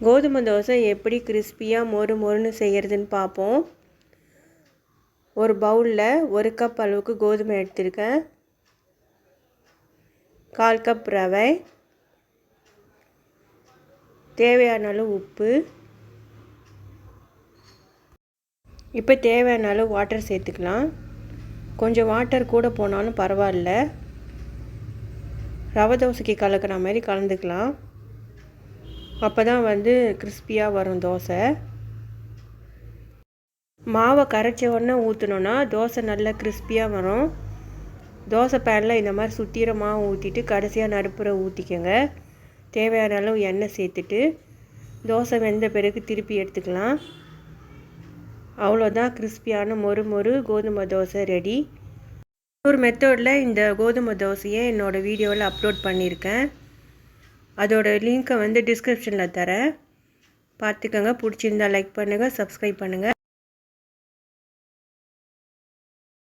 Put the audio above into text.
கோதுமை தோசை எப்படி கிறிஸ்பியாக மொறு மொறுன்னு செய்கிறதுன்னு பார்ப்போம். ஒரு பவுலில் 1 கப் அளவுக்கு கோதுமை எடுத்திருக்கேன். 1/4 கப் ரவை, தேவையான அளவு உப்பு, இப்போ தேவையான அளவு வாட்டர் சேர்த்துக்கலாம். கொஞ்சம் வாட்டர் கூட போனாலும் பரவாயில்ல. ரவை தோசைக்கு கலக்கிற மாதிரி கலந்துக்கலாம். அப்போ தான் கிறிஸ்பியாக வரும் தோசை. மாவை கரைச்ச உடனே ஊற்றினோன்னா தோசை நல்லா கிறிஸ்பியாக வரும். தோசை பேனில் இந்த மாதிரி சுற்றிற மாவு ஊற்றிட்டு கடைசியாக நடுப்புற ஊற்றிக்கோங்க. தேவையான அளவு எண்ணெய் சேர்த்துட்டு தோசை வெந்த பிறகு திருப்பி எடுத்துக்கலாம். அவ்வளோதான், கிறிஸ்பியான மொறு மொறு கோதுமை தோசை ரெடி. ஒரு மெத்தடில் இந்த கோதுமை தோசையை என்னோடய வீடியோவில் அப்லோட் பண்ணியிருக்கேன். அதோட லிங்க்கை டிஸ்கிரிப்ஷனில் தரேன், பார்த்துக்கோங்க. பிடிச்சிருந்தால் லைக் பண்ணுங்கள், சப்ஸ்கிரைப் பண்ணுங்கள்.